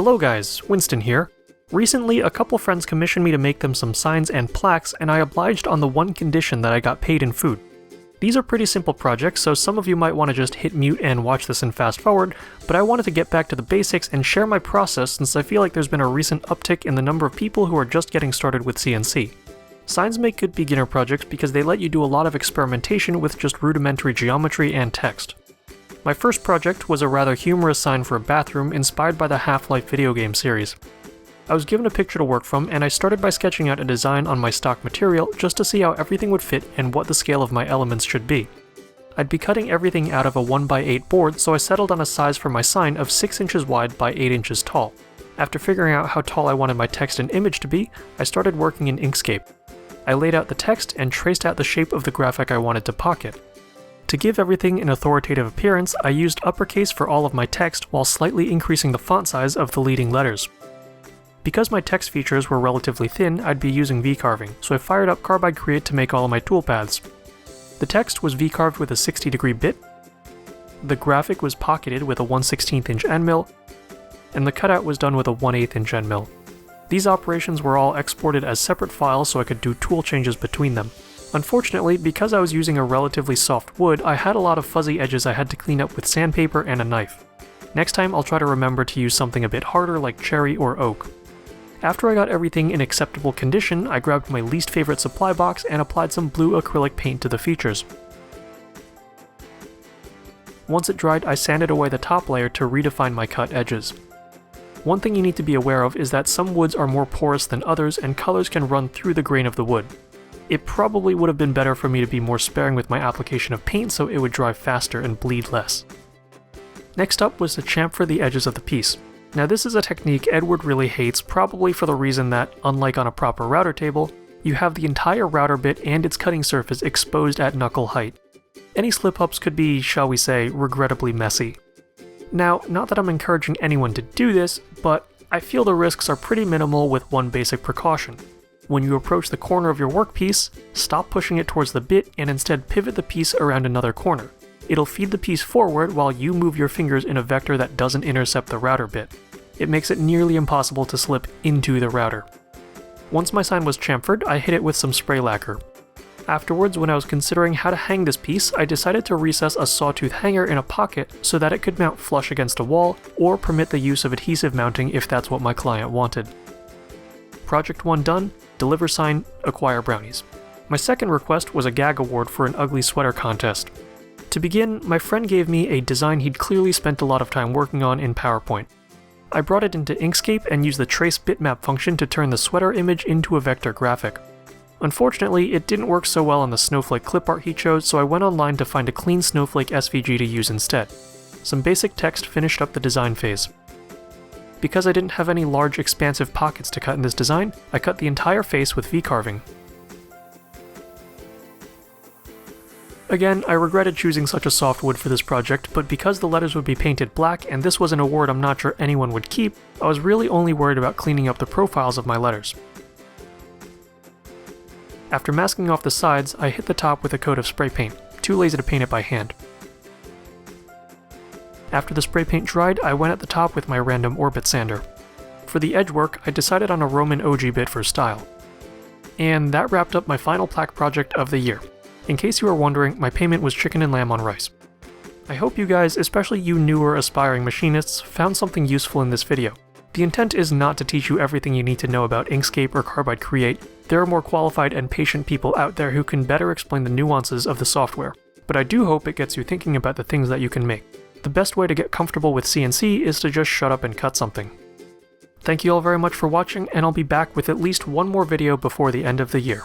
Hello guys, Winston here. Recently, a couple friends commissioned me to make them some signs and plaques, and I obliged on the one condition that I got paid in food. These are pretty simple projects, so some of you might want to just hit mute and watch this and fast forward, but I wanted to get back to the basics and share my process since I feel like there's been a recent uptick in the number of people who are just getting started with CNC. Signs make good beginner projects because they let you do a lot of experimentation with just rudimentary geometry and text. My first project was a rather humorous sign for a bathroom inspired by the Half-Life video game series. I was given a picture to work from, and I started by sketching out a design on my stock material just to see how everything would fit and what the scale of my elements should be. I'd be cutting everything out of a 1x8 board, so I settled on a size for my sign of 6 inches wide by 8 inches tall. After figuring out how tall I wanted my text and image to be, I started working in Inkscape. I laid out the text and traced out the shape of the graphic I wanted to pocket. To give everything an authoritative appearance, I used uppercase for all of my text while slightly increasing the font size of the leading letters. Because my text features were relatively thin, I'd be using V-carving, so I fired up Carbide Create to make all of my toolpaths. The text was V-carved with a 60-degree bit, the graphic was pocketed with a 1/16 inch end mill, and the cutout was done with a 1/8 inch end mill. These operations were all exported as separate files so I could do tool changes between them. Unfortunately, because I was using a relatively soft wood, I had a lot of fuzzy edges I had to clean up with sandpaper and a knife. Next time I'll try to remember to use something a bit harder like cherry or oak. After I got everything in acceptable condition, I grabbed my least favorite supply box and applied some blue acrylic paint to the features. Once it dried, I sanded away the top layer to redefine my cut edges. One thing you need to be aware of is that some woods are more porous than others and colors can run through the grain of the wood. It probably would have been better for me to be more sparing with my application of paint so it would dry faster and bleed less. Next up was to chamfer the edges of the piece. Now this is a technique Edward really hates, probably for the reason that, unlike on a proper router table, you have the entire router bit and its cutting surface exposed at knuckle height. Any slip-ups could be, shall we say, regrettably messy. Now, not that I'm encouraging anyone to do this, but I feel the risks are pretty minimal with one basic precaution. When you approach the corner of your workpiece, stop pushing it towards the bit and instead pivot the piece around another corner. It'll feed the piece forward while you move your fingers in a vector that doesn't intercept the router bit. It makes it nearly impossible to slip into the router. Once my sign was chamfered, I hit it with some spray lacquer. Afterwards, when I was considering how to hang this piece, I decided to recess a sawtooth hanger in a pocket so that it could mount flush against a wall, or permit the use of adhesive mounting if that's what my client wanted. Project 1 done, deliver sign, acquire brownies. My second request was a gag award for an ugly sweater contest. To begin, my friend gave me a design he'd clearly spent a lot of time working on in PowerPoint. I brought it into Inkscape and used the trace bitmap function to turn the sweater image into a vector graphic. Unfortunately, it didn't work so well on the snowflake clip art he chose, so I went online to find a clean snowflake SVG to use instead. Some basic text finished up the design phase. Because I didn't have any large expansive pockets to cut in this design, I cut the entire face with V-carving. Again, I regretted choosing such a soft wood for this project, but because the letters would be painted black and this was an award I'm not sure anyone would keep, I was really only worried about cleaning up the profiles of my letters. After masking off the sides, I hit the top with a coat of spray paint, too lazy to paint it by hand. After the spray paint dried, I went at the top with my random orbit sander. For the edge work, I decided on a Roman OG bit for style. And that wrapped up my final plaque project of the year. In case you are wondering, my payment was chicken and lamb on rice. I hope you guys, especially you newer aspiring machinists, found something useful in this video. The intent is not to teach you everything you need to know about Inkscape or Carbide Create. There are more qualified and patient people out there who can better explain the nuances of the software, but I do hope it gets you thinking about the things that you can make. The best way to get comfortable with CNC is to just shut up and cut something. Thank you all very much for watching, and I'll be back with at least one more video before the end of the year.